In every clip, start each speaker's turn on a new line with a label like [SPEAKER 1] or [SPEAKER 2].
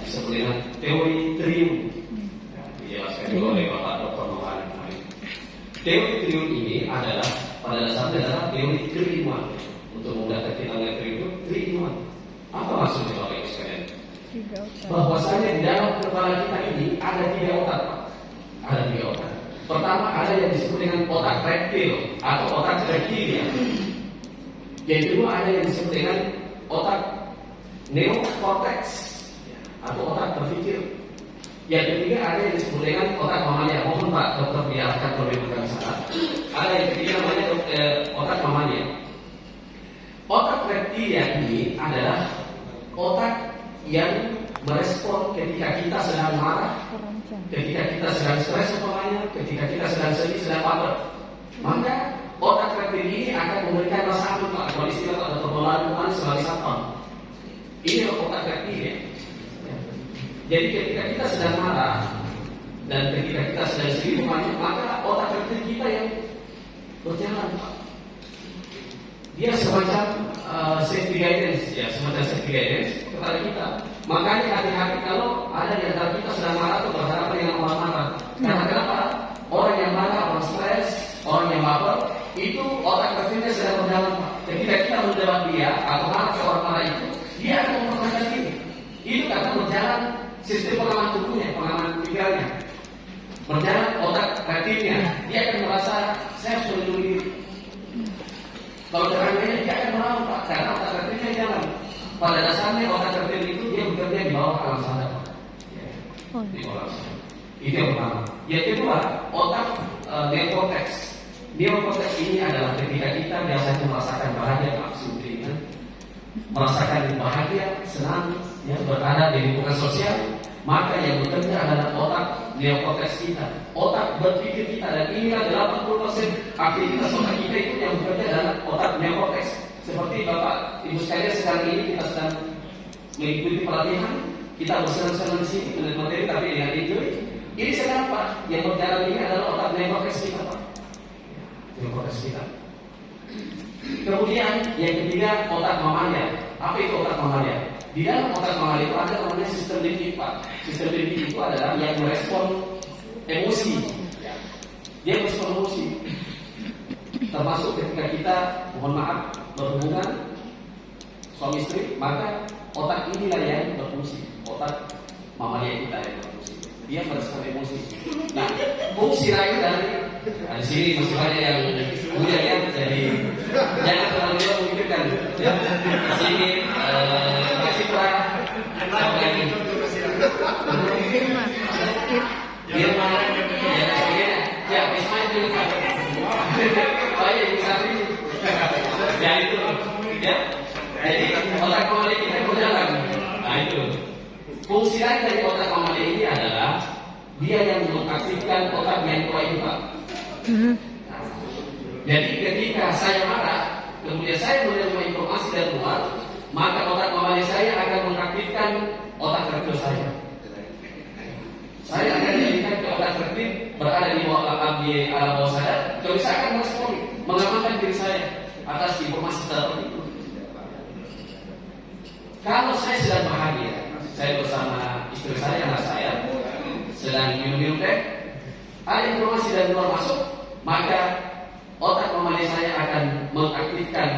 [SPEAKER 1] disebut dengan teori trium. Dijelaskan juga oleh Bapak Dr. Maulana. Teori trium ini adalah pada dasarnya adalah teori triuman. Untuk memudahkan kita mengenai trium itu triuman. Apa maksudnya Bapak Ibu sekalian? Bahwasanya di dalam kepala kita ini ada 3 otak, Pak. Ada 3 otak. Pertama ada yang disebut dengan otak reptil atau otak reptilia. Yang kedua ada yang disebut dengan otak neokortex atau otak berpikir. Yang ketiga ada yang disebut dengan otak mamalia. Mohon Pak Dokter diarahkan terlebih dahulu sana. Ada yang ketiga namanya otak mamalia. Otak reptilia ini adalah otak yang merespon ketika kita sedang marah, ketika kita sedang stres umpamanya, ketika kita sedang sedih, sedang apa. Maka otak reptil ini akan memberikan rasa aman, Pak. Kalau istilah atau pemahaman sebagai satpam. Ini otak reptil ya. Jadi ketika kita sedang marah dan ketika kita sedang sedih umpamanya, maka otak reptil kita yang berjalan, Pak. Dia semacam safety guidance, ya, semacam safety guidance kepada kita. Makanya hati-hati kalau ada di antara kita sedang marah atau berhadapan dengan orang marah. Karena kenapa? Orang yang marah, orang stres, orang yang baper, itu otak reptilnya sedang berjalan, Pak. Ketika kita menjawab dia atau marah ke orang marah itu, dia akan mempertahankan diri. Itu karena berjalan sistem pengaman tubuhnya, pengaman pikirannya. Berjalan otak reptilnya, dia akan merasa saya harus melindungi diri. Kalau caranya dia akan melawan, Pak, karena otak reptilnya jalan. Pada dasarnya otak reptil itu dia bekerja di bawah alam sadar, Pak. Di bawah alam sadar. Itu yang pertama. Yang kedua, otak neokortex. Neokortex ini adalah ketika kita biasanya merasakan bahagia, nafsu keinginan, merasakan bahagia, senang, yang berada di lingkungan sosial, maka yang bekerja adalah otak neokortex kita, otak berpikir kita, dan inilah 80% aktivitas otak kita itu yang bekerja adalah otak neokortex. Seperti Bapak Ibu sekalian sekarang ini kita sedang mengikuti pelatihan, kita bersenang-senang di sini dengan materi tapi dengan enjoy. Ini sekarang Pak, yang berjalan ini adalah otak neokortex kita, Pak. Neokortex kita. Kemudian yang ketiga otak mamalia. Apa itu otak mamalia? Di dalam otak mamalia itu ada namanya sistem limbik, Pak. Sistem limbik itu adalah yang merespon emosi. Dia merespon emosi. Termasuk ketika kita, mohon maaf, berhubungan suami istri, maka otak inilah yang berfungsi. Otak mamalia kita yang berfungsi. Dia merespon emosi. Nah, fungsi lain dari di sini masih banyak yang punya ya, jadi jangan terlalu jauh memikirkan. Di sini Citra, apa lagi? Irma, ya Ismail juga. Oh iya, bisa ini. Ya itu, ya. Jadi otak mamalia kita berjalan. Nah itu. Fungsi lain dari otak mamalia ini adalah dia yang mengaktifkan otak yang tua itu, Pak. Jadi ketika saya marah, kemudian saya menerima informasi dari luar, maka otak mamalia saya akan mengaktifkan otak reptil saya. Saya akan jadikan ke otak reptil berada di alam bawah sadar, kalau saya akan merespon, mengamankan diri saya atas informasi seperti itu. Kalau saya sedang bahagia, saya bersama istri saya, anak saya, sedang minum-minum teh, ada informasi dari luar masuk, maka otak mamalia saya akan mengaktifkan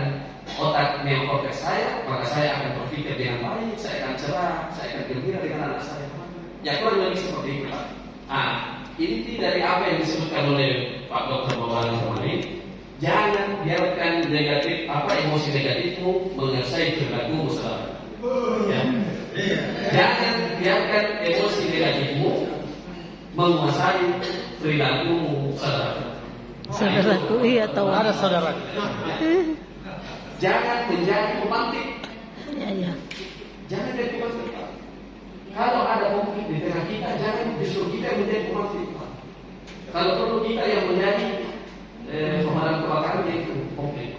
[SPEAKER 1] otak neokortex saya, maka saya akan berpikir dengan baik, saya akan cerah, saya akan gembira dengan anak saya. Ya kurang lebih seperti itu, Pak. Inti dari apa yang disebutkan oleh Pak Dr. Maulana kemarin, jangan biarkan emosi negatifmu menguasai perilakumu selalu. Ya. Jangan biarkan emosi negatifmu menguasai perilakumu
[SPEAKER 2] saudaraku, iya tahu.
[SPEAKER 3] Ada saudara.
[SPEAKER 1] Jangan menjadi pemantik.
[SPEAKER 2] Ya.
[SPEAKER 1] Jangan jadi pemantik. Kalau ada konflik di tengah kita, jangan justru kita yang menjadi pemantik. Kalau perlu kita yang menjadi pemadam kebakaran, yaitu konflik.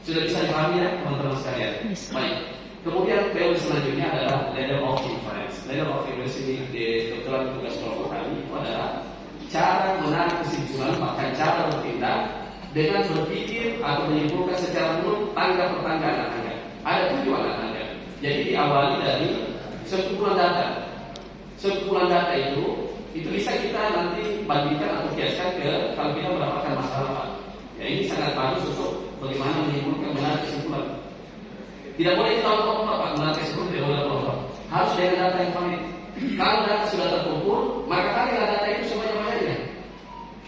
[SPEAKER 1] Sudah bisa dipahami ya teman-teman sekalian? Baik. Kemudian teori selanjutnya adalah level of influence. Level of influence ini di kebetulan tugas kelompok kami adalah cara menarik kesimpulan, bahkan cara bertindak dengan berpikir atau menyimpulkan secara menurut tangga per tangga anak-anak. Ada 7 anak-anak. Jadi diawali dari sekumpulan data. Sekumpulan data itu bisa kita nanti bagikan atau kiaskan ke kalau kita mendapatkan masalah Pak. Ya ini sangat bagus untuk bagaimana menyimpulkan menarik kesimpulan. Tidak boleh kita lompat Pak, menarik kesimpulan tidak boleh lompat. Harus dengan data yang valid. Kalau data sudah terkumpul, maka tariklah data itu sebanyak-banyaknya.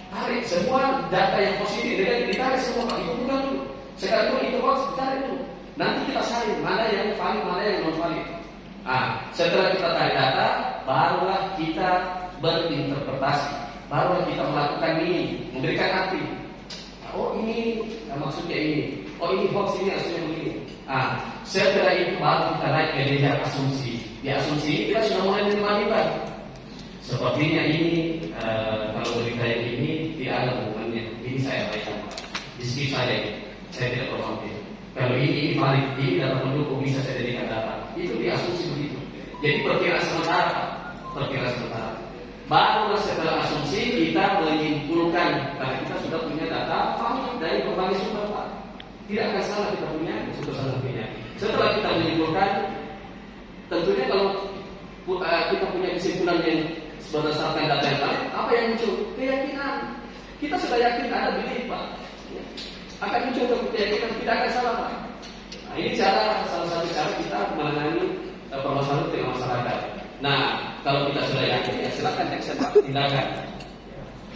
[SPEAKER 1] Tarik semua data yang positif, ditarik semua Pak. Itu bukan dulu. Sekarang itu hoax, ditarik dulu. Nanti kita saring mana yang valid, mana yang non valid. Setelah kita tarik data, barulah kita berinterpretasi, barulah kita melakukan ini, memberikan arti. Oh ini maksudnya ini, oh ini hoax ini aslinya begini. Setelah itu baru kita naik ke level asumsi. Di asumsi kita sudah mulai menerima. Sepertinya ini kalau berita yang ini tidak ada hubungannya. Ini saya baca, di skip saja. Saya tidak berkomentar. Kalau ini valid, ini dapat mendukung bisa saya jadikan data. Itu diasumsi begitu. Jadi perkiraan sementara, perkiraan sementara. Baru setelah asumsi kita menyimpulkan karena kita sudah punya data valid dari berbagai sumber Pak. Tidak akan salah kita punya sumber-sumbernya. Setelah kita menyimpulkan, tentunya kalau kita punya kesimpulan yang berdasarkan data yang valid, apa yang muncul? Keyakinan. Kita sudah yakin ada belief Pak. Akan muncul keyakinan, tidak akan salah Pak. Ini salah satu cara kita menangani permasalahan dengan masyarakat. Nah, kalau kita sudah yakin, ya silakan action Pak, tindakan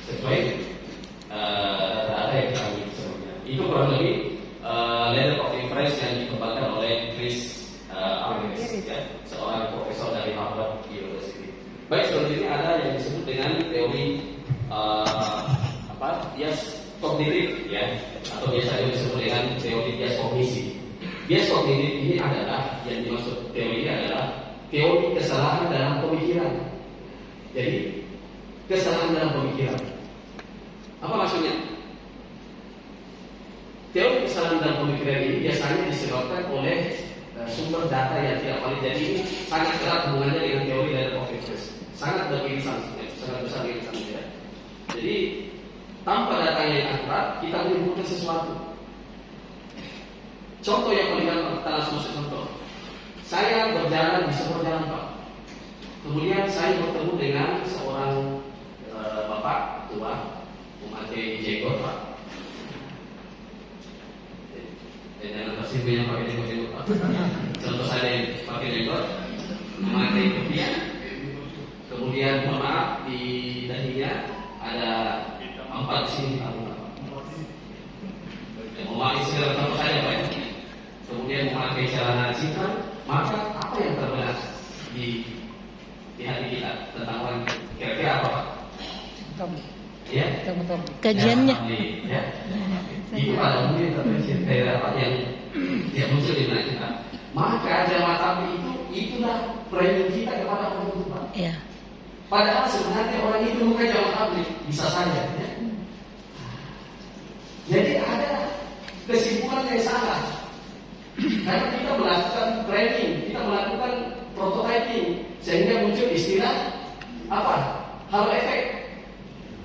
[SPEAKER 1] sesuai data yang kita miliki sebelumnya. Itu kurang lebih level of inference yang dikembangkan oleh Chris Argyris, ya, seorang profesor dari Harvard University. Baik, selanjutnya ada yang disebut dengan teori bias kognitif, ya, atau biasa disebut dengan teori bias kognisi. Bias kognitif ini adalah yang dimaksud teori ini adalah teori kesalahan dalam pemikiran. Jadi kesalahan dalam pemikiran. Apa maksudnya? Teori kesalahan dalam pemikiran ini biasanya disebabkan oleh sumber data yang tidak valid. Jadi ini sangat erat hubungannya dengan teori level of inference. Sangat beririsan, sangat besar irisannya. Jadi tanpa data yang akurat kita menyimpulkan sesuatu. Contoh yang paling gampang, kita langsung masuk contoh. Saya berjalan di sebuah jalan Pak. Kemudian saya bertemu dengan seorang bapak tua memakai jenggot Pak. Jangan tersimpulnya pakai jenggot Pak. Contoh saya yang pakai jenggot, memakai kopiah. Kemudian mohon maaf di dahinya ada 4 sini Pak. Memakai segala contoh saya Pak. Kemudian memakai celana cingkrang, maka apa yang terbelah di hati kita tentang orang kira-kira apa Pak? Ya?
[SPEAKER 2] Kajiannya.
[SPEAKER 1] Ya. Itu pada mungkin terjadi apa yang muncul di benak kita. Maka jamaah tabligh itulah premium kita kepada orang itu Pak.
[SPEAKER 2] Ya.
[SPEAKER 1] Padahal sebenarnya orang itu bukan jamaah tabligh, bisa saja. Ya. Jadi ada kesimpulan yang salah. Karena kita melakukan training, kita melakukan prototyping, sehingga muncul istilah apa? Halo efek.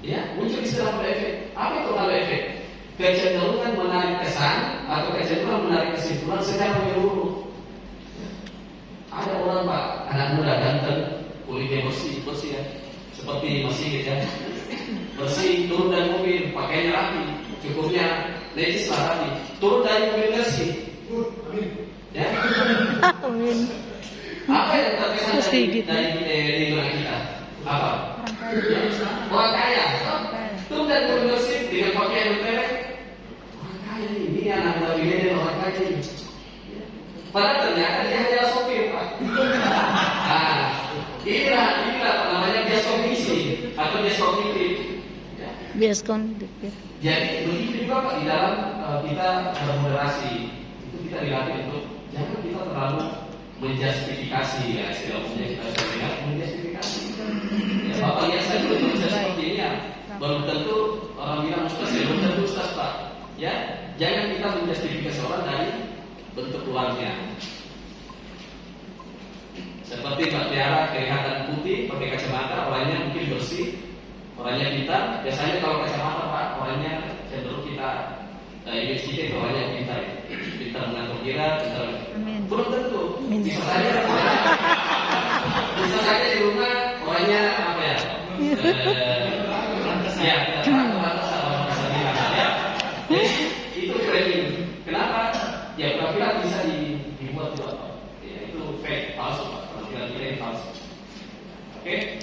[SPEAKER 1] Ya, muncul istilah halo efek. Apa itu halo efek? Kecenderungan menarik kesan atau kecenderungan menarik kesimpulan secara menyeluruh. Ada orang Pak, anak muda ganteng, kulitnya bersih ya, seperti masih ya, bersih, turun dari mobil, pakaiannya rapi, cukupnya necis lah rapi, turun dari mobil bersih. Ya.
[SPEAKER 2] Amin.
[SPEAKER 1] Apa yang terkesan dari kita? Apa? Orang kaya. Turun dari mobil bersih dengan pakaian bermerek. Orang kaya ini anak muda milenial orang kaya ini. Padahal ternyata dia hanya sopir Pak. Inilah namanya bias kognisi atau bias kognitif.
[SPEAKER 2] Bias kognitif.
[SPEAKER 1] Jadi begitu juga Pak di dalam kita bermoderasi. Kita dilatih untuk jangan kita terlalu menjustifikasi ya, istilah umumnya kita sering menjustifikasi. Ya, Bapak lihat saya belum bisa seperti ini ya, belum tentu orang bilang ustaz ya, belum tentu ustaz Pak. Ya, jangan kita menjustifikasi orang dari bentuk luarnya. Seperti Pak Tiara kelihatan putih, pakai kacamata, orangnya mungkin bersih, orangnya pintar. Biasanya kalau kacamata Pak, orangnya cenderung kita image kita itu orangnya pintar. Pintar mengatur kira, pintar. Belum tentu. Bisa saja. aja di rumah orangnya apa ya? Ya, jadi itu framing. Kenapa? Ya penampilan bisa dibuat itu apa? Ya, itu fake, palsu, penampilan kita yang palsu. Oke.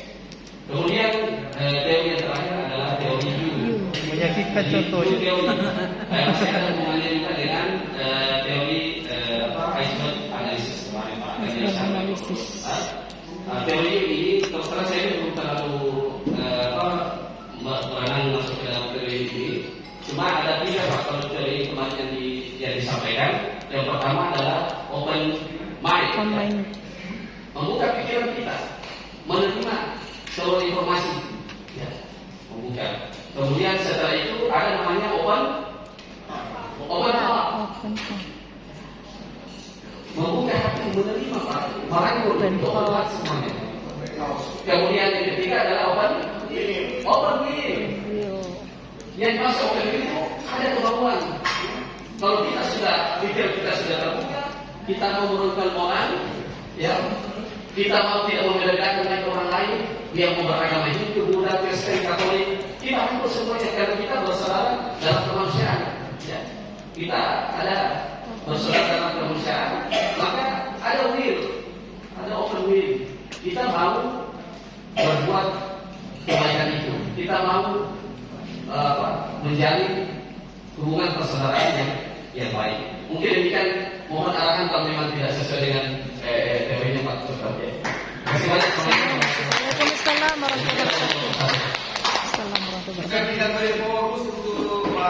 [SPEAKER 1] Kemudian teori yang terakhir adalah teori U.
[SPEAKER 3] Menyakitkan
[SPEAKER 1] Jadi,
[SPEAKER 3] contohnya.
[SPEAKER 1] U teori. Masih ada hubungannya juga dengan teori iceberg analysis kemarin Pak.
[SPEAKER 2] Iceberg analysis.
[SPEAKER 1] Teori ini terus terang saya belum terlalu berenang masuk ke dalam teori ini. Cuma ada 3 faktor teori kemarin yang disampaikan. Yang pertama adalah open mind.
[SPEAKER 2] Pemain.
[SPEAKER 1] Membuka pikiran kita, menerima seluruh informasi, ya, membuka. Kemudian setelah itu ada namanya open thought.
[SPEAKER 2] Open thought.
[SPEAKER 1] Membuka hati, menerima Pak, merangkul
[SPEAKER 2] Open
[SPEAKER 1] untuk
[SPEAKER 2] thought.
[SPEAKER 1] obat semuanya. Kemudian yang ketiga adalah open will.
[SPEAKER 2] Yo.
[SPEAKER 1] Yang masuk open will itu ada kemauan. Kalau kita sudah pikir kita sudah terbuka, kita mau menurunkan moral, ya, kita mau tidak membedakan dengan orang lain yang mau beragama Hindu, Buddha, Kristen, Katolik, kita rangkul semuanya karena kita bersaudara dalam kemanusiaan. Ya. Kita ada bersaudara dalam kemanusiaan, maka ada will, ada open will. Kita mau berbuat kebaikan itu. Kita mau menjalin hubungan persaudaraan yang baik. Mungkin demikian, mohon arahan kalau memang tidak sesuai dengan teorinya Pak Ustaz. Terima kasih banyak.
[SPEAKER 2] Waalaikumsalam warahmatullahi wabarakatuh. Assalamualaikum warahmatullahi wabarakatuh.
[SPEAKER 3] Kita boleh fokus